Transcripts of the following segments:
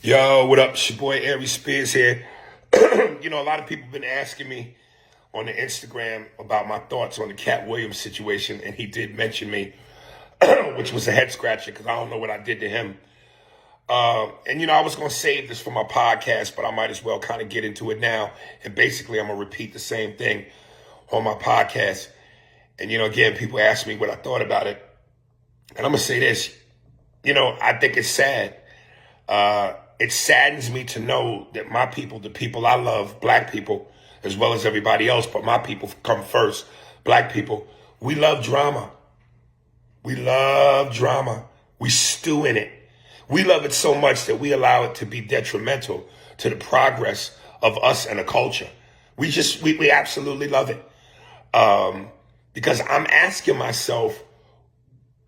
Yo, what up? It's your boy Aries Spears here. A lot of people have been asking me on the Instagram about my thoughts on the Katt Williams situation, and he did mention me, which was a head scratcher because I don't know what I did to him. I was going to save this for my podcast, but I might as well kind of get into it now. And basically, I'm going to repeat the same thing on my podcast. And, again, people ask me what I thought about it. And I'm going to say this. I think it's sad. It saddens me to know that my people, the people I love, black people, as well as everybody else, but my people come first, black people, we love drama. We love drama. We stew in it. We love it so much that we allow it to be detrimental to the progress of us and a culture. We absolutely love it. Because I'm asking myself,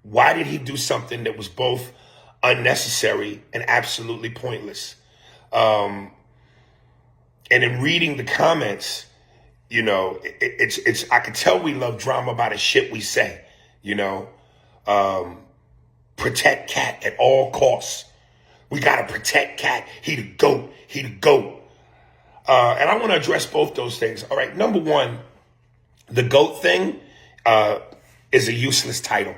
why did he do something that was both unnecessary and absolutely pointless? And in reading the comments, I can tell we love drama by the shit we say, protect Katt at all costs. We got to protect Katt. He the GOAT. He the GOAT. And I want to address both those things. All right. Number one, the GOAT thing is a useless title.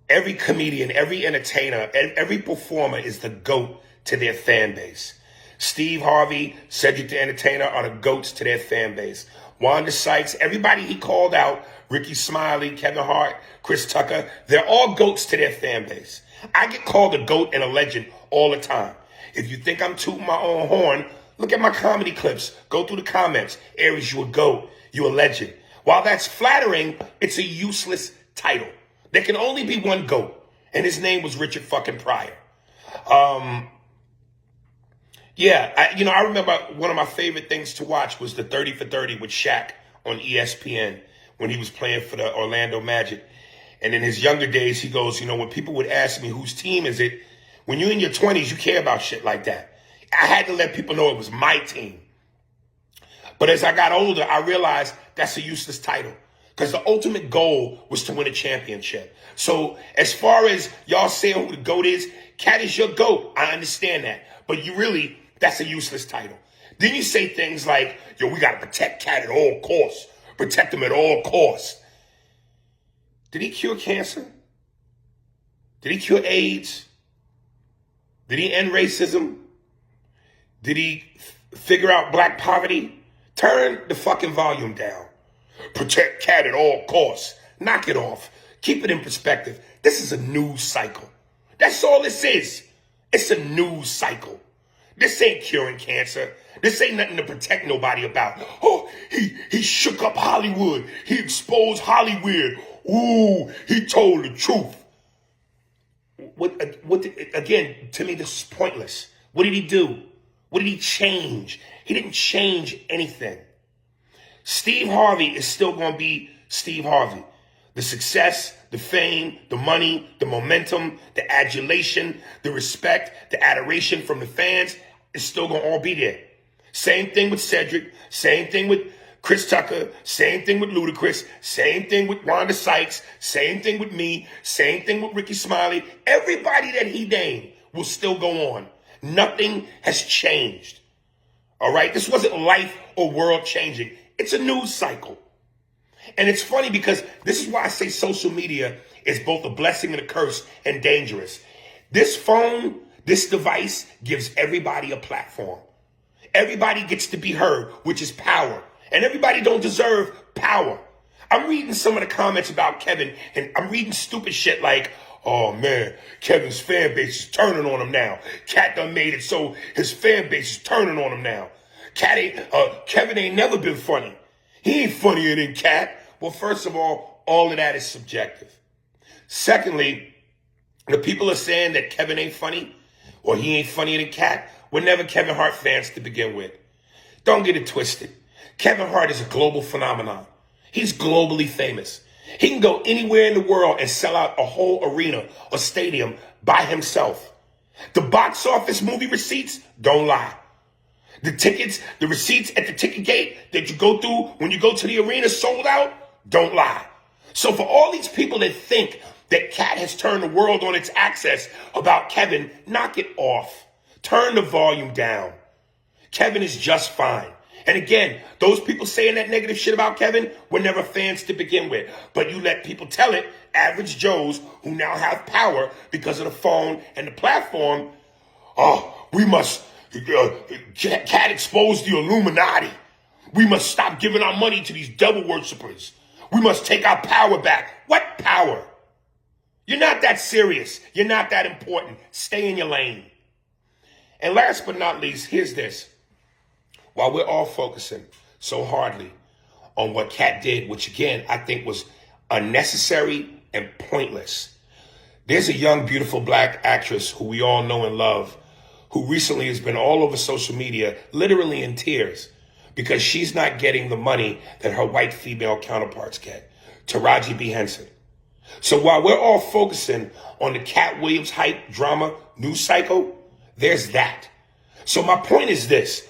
Every comedian, every entertainer, every performer is the GOAT to their fan base. Steve Harvey, Cedric the Entertainer are the GOATs to their fan base. Wanda Sykes, everybody he called out, Ricky Smiley, Kevin Hart, Chris Tucker, they're all GOATs to their fan base. I get called a GOAT and a legend all the time. If you think I'm tooting my own horn, look at my comedy clips. Go through the comments. Aries, you a GOAT. You a legend. While that's flattering, it's a useless title. There can only be one GOAT, and his name was Richard fucking Pryor. I remember one of my favorite things to watch was the 30 for 30 with Shaq on ESPN when he was playing for the Orlando Magic. And in his younger days, he goes, when people would ask me, whose team is it? When you're in your 20s, you care about shit like that. I had to let people know it was my team. But as I got older, I realized that's a useless title. Because the ultimate goal was to win a championship. So as far as y'all saying who the GOAT is, Katt is your GOAT. I understand that. But that's a useless title. Then you say things like, we got to protect Katt at all costs. Protect him at all costs. Did he cure cancer? Did he cure AIDS? Did he end racism? Did he figure out black poverty? Turn the fucking volume down. Protect Katt at all costs. Knock it off. Keep it in perspective. This is a news cycle. That's all this is. It's a news cycle. This ain't curing cancer. This ain't nothing to protect nobody about. Oh, he shook up Hollywood. He exposed Hollywood. Ooh, he told the truth. Again, to me, this is pointless. What did he do? What did he change? He didn't change anything. Steve Harvey is still going to be Steve Harvey. The success, the fame, the money, the momentum, the adulation, the respect, the adoration from the fans is still going to all be there. Same thing with Cedric. Same thing with Chris Tucker. Same thing with Ludacris. Same thing with Wanda Sykes. Same thing with me. Same thing with Ricky Smiley. Everybody that he named will still go on. Nothing has changed. All right? This wasn't life or world changing. It's a news cycle. And it's funny because this is why I say social media is both a blessing and a curse and dangerous. This phone, this device gives everybody a platform. Everybody gets to be heard, which is power. And everybody don't deserve power. I'm reading some of the comments about Kevin, and I'm reading stupid shit like, oh man, Kevin's fan base is turning on him now. Katt done made it so his fan base is turning on him now. Kevin ain't never been funny. He ain't funnier than Katt. Well, first of all of that is subjective. Secondly, the people are saying that Kevin ain't funny or he ain't funnier than Katt were never Kevin Hart fans to begin with. Don't get it twisted. Kevin Hart is a global phenomenon. He's globally famous. He can go anywhere in the world and sell out a whole arena or stadium by himself. The box office movie receipts don't lie. The receipts at the ticket gate that you go through when you go to the arena sold out, don't lie. So for all these people that think that Katt has turned the world on its axis about Kevin, knock it off. Turn the volume down. Kevin is just fine. And again, those people saying that negative shit about Kevin were never fans to begin with. But you let people tell it, average Joes who now have power because of the phone and the platform. Oh, we must, Katt exposed the Illuminati. We must stop giving our money to these devil worshippers. We must take our power back. What power? You're not that serious. You're not that important. Stay in your lane. And last but not least, here's this. While we're all focusing so hardly on what Katt did, which again, I think was unnecessary and pointless, there's a young, beautiful black actress who we all know and love, who recently has been all over social media, literally in tears, because she's not getting the money that her white female counterparts get. Taraji B. Henson. So while we're all focusing on the Katt Williams hype drama news cycle, there's that. So my point is this.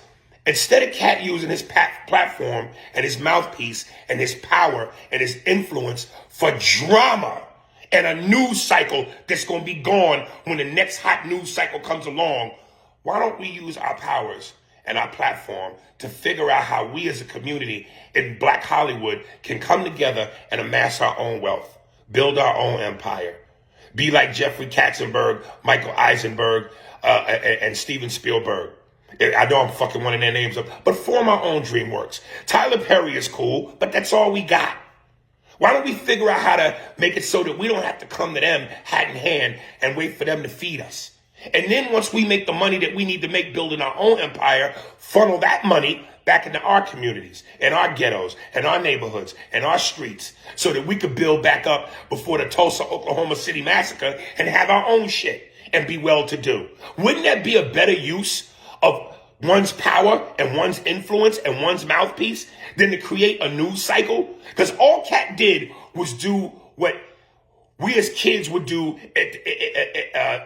Instead of Katt using his platform and his mouthpiece and his power and his influence for drama and a news cycle that's going to be gone when the next hot news cycle comes along, why don't we use our powers and our platform to figure out how we as a community in Black Hollywood can come together and amass our own wealth, build our own empire, be like Jeffrey Katzenberg, Michael Eisenberg, and Steven Spielberg. I know I'm fucking one of their names up, but form our own DreamWorks. Tyler Perry is cool, but that's all we got. Why don't we figure out how to make it so that we don't have to come to them hat in hand and wait for them to feed us? And then once we make the money that we need to make building our own empire, funnel that money back into our communities and our ghettos and our neighborhoods and our streets so that we could build back up before the Tulsa, Oklahoma City massacre and have our own shit and be well-to-do. Wouldn't that be a better use of one's power and one's influence and one's mouthpiece than to create a news cycle? Because all Katt did was do what we as kids would do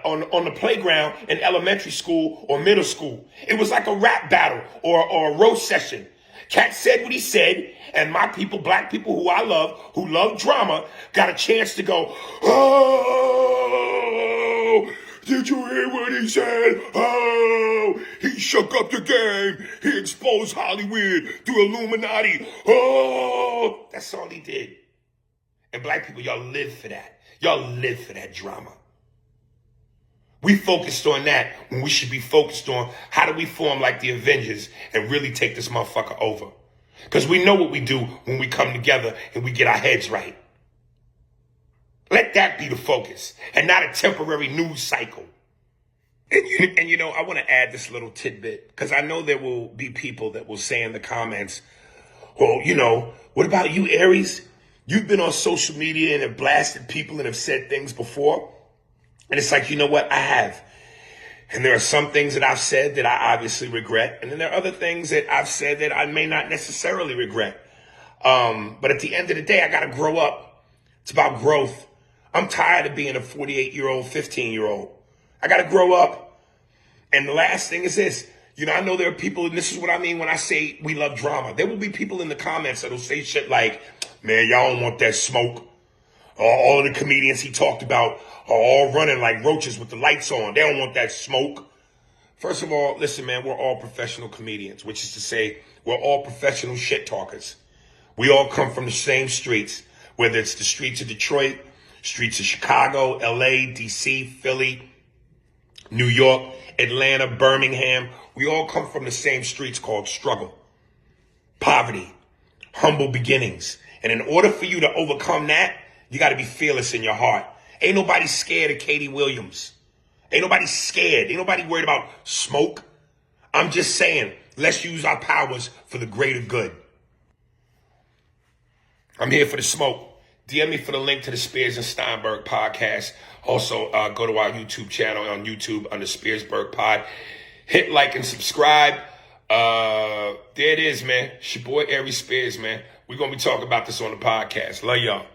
on the playground in elementary school or middle school. It was like a rap battle or a roast session. Katt said what he said, and my people, black people who I love, who love drama, got a chance to go, oh, did you hear what he said? Oh, he shook up the game. He exposed Hollywood to Illuminati. Oh, that's all he did. And black people, y'all live for that. Y'all live for that drama. We focused on that when we should be focused on how do we form like the Avengers and really take this motherfucker over. Because we know what we do when we come together and we get our heads right. Let that be the focus and not a temporary news cycle. And you know, I want to add this little tidbit because I know there will be people that will say in the comments, well, you know, what about you, Aries? You've been on social media and have blasted people and have said things before. And it's like, you know what? I have. And there are some things that I've said that I obviously regret. And then there are other things that I've said that I may not necessarily regret. But at the end of the day, I got to grow up. It's about growth. I'm tired of being a 48-year-old, 15-year-old. I got to grow up. And the last thing is this. You know, I know there are people, and this is what I mean when I say we love drama. There will be people in the comments that will say shit like, man, y'all don't want that smoke. All of the comedians he talked about are all running like roaches with the lights on. They don't want that smoke. First of all, listen, man, we're all professional comedians, which is to say we're all professional shit talkers. We all come from the same streets, whether it's the streets of Detroit, streets of Chicago, LA, DC, Philly, New York, Atlanta, Birmingham. We all come from the same streets called struggle, poverty, humble beginnings. And in order for you to overcome that, you got to be fearless in your heart. Ain't nobody scared of Katie Williams. Ain't nobody scared. Ain't nobody worried about smoke. I'm just saying, let's use our powers for the greater good. I'm here for the smoke. DM me for the link to the Spears and Steinberg podcast. Also, go to our YouTube channel on YouTube under Spearsberg Pod. Hit like and subscribe. There it is, man. It's your boy Aries Spears, man. We're going to be talking about this on the podcast. Love y'all.